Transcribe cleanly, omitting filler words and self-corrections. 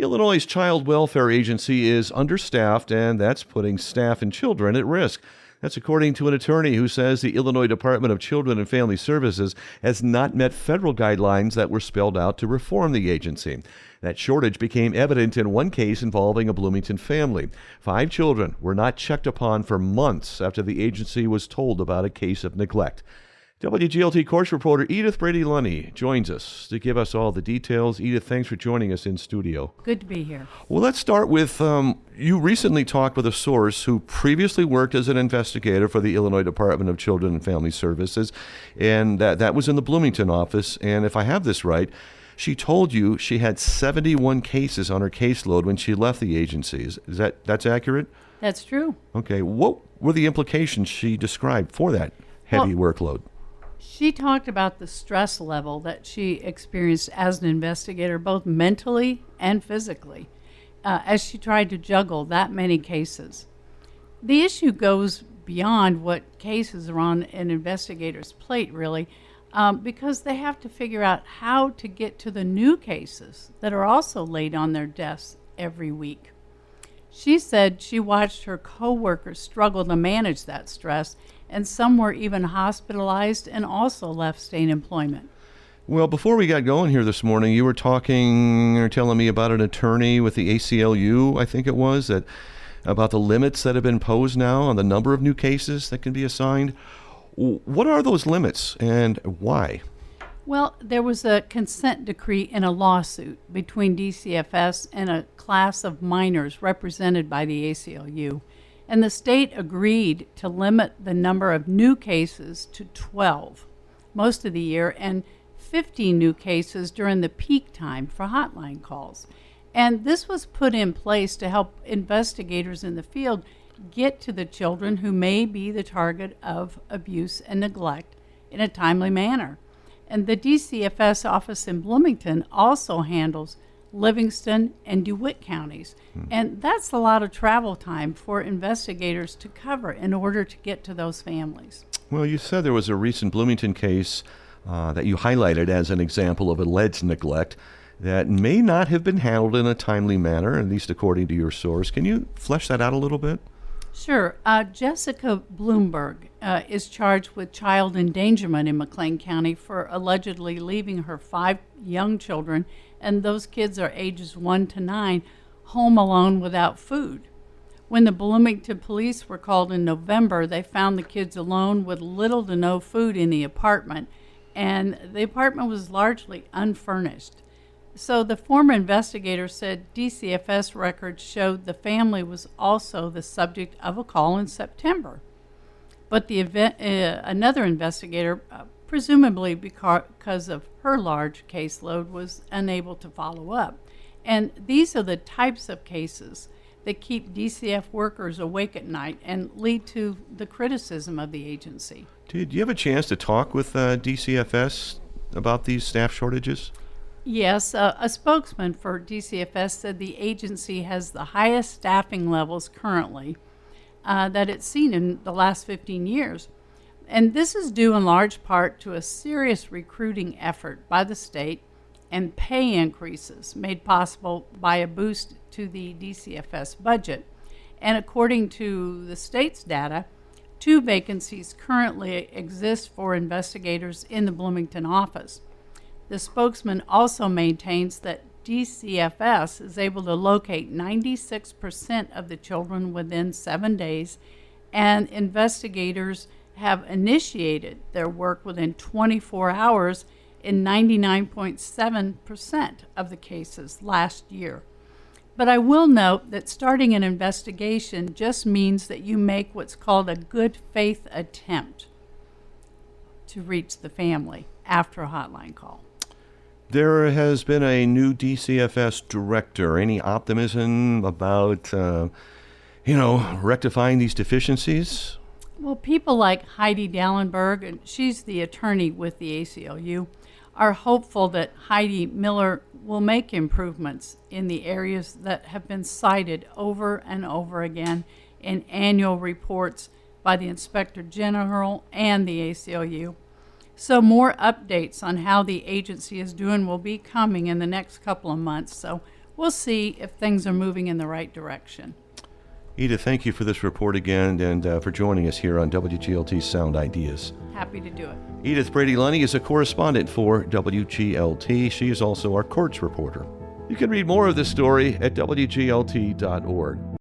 Illinois' Child Welfare Agency is understaffed, and that's putting staff and children at risk. That's according to an attorney who says the Illinois Department of Children and Family Services has not met federal guidelines that were spelled out to reform the agency. That shortage became evident in one case involving a Bloomington family. 5 children were not checked upon for months after the agency was told about a case of neglect. WGLT Courts reporter Edith Brady-Lunny joins us to give us all the details. Edith, thanks for joining us in studio. Good to be here. Well, let's start with you recently talked with a source who previously worked as an investigator for the Illinois Department of Children and Family Services, and that was in the Bloomington office. And if I have this right, she told you she had 71 cases on her caseload when she left the agency. That's accurate? That's true. Okay. What were the implications she described for that heavy workload? She talked about the stress level that she experienced as an investigator, both mentally and physically, as she tried to juggle that many cases. The issue goes beyond what cases are on an investigator's plate, really, because they have to figure out how to get to the new cases that are also laid on their desks every week. She said she watched her coworkers struggle to manage that stress, and some were even hospitalized and also left state employment. Well, before we got going here this morning, you were talking or telling me about an attorney with the ACLU, I think it was, about the limits that have been imposed now on the number of new cases that can be assigned. What are those limits and why? Well, there was a consent decree in a lawsuit between DCFS and a class of minors represented by the ACLU, and the state agreed to limit the number of new cases to 12 most of the year and 15 new cases during the peak time for hotline calls. And this was put in place to help investigators in the field get to the children who may be the target of abuse and neglect in a timely manner. And the DCFS office in Bloomington also handles Livingston and DeWitt counties. And that's a lot of travel time for investigators to cover in order to get to those families. Well, you said there was a recent Bloomington case that you highlighted as an example of alleged neglect that may not have been handled in a timely manner, at least according to your source. Can you flesh that out a little bit? Sure. Jessica Blumenberg is charged with child endangerment in McLean County for allegedly leaving her 5 young children, and those kids are ages 1 to 9, home alone without food. When the Bloomington police were called in November, they found the kids alone with little to no food in the apartment, and the apartment was largely unfurnished. So the former investigator said DCFS records showed the family was also the subject of a call in September. But another investigator, presumably because of her large caseload, was unable to follow up. And these are the types of cases that keep DCF workers awake at night and lead to the criticism of the agency. Did you have a chance to talk with DCFS about these staff shortages? Yes, a spokesman for DCFS said the agency has the highest staffing levels currently that it's seen in the last 15 years. And this is due in large part to a serious recruiting effort by the state and pay increases made possible by a boost to the DCFS budget. And according to the state's data, 2 vacancies currently exist for investigators in the Bloomington office. The spokesman also maintains that DCFS is able to locate 96% of the children within 7 days, and investigators have initiated their work within 24 hours in 99.7% of the cases last year. But I will note that starting an investigation just means that you make what's called a good faith attempt to reach the family after a hotline call. There has been a new DCFS director. Any optimism about, rectifying these deficiencies? Well, people like Heidi Dallenberg, and she's the attorney with the ACLU, are hopeful that Heidi Miller will make improvements in the areas that have been cited over and over again in annual reports by the Inspector General and the ACLU. So more updates on how the agency is doing will be coming in the next couple of months. So we'll see if things are moving in the right direction. Edith, thank you for this report again and for joining us here on WGLT Sound Ideas. Happy to do it. Edith Brady-Lunny is a correspondent for WGLT. She is also our courts reporter. You can read more of this story at WGLT.org.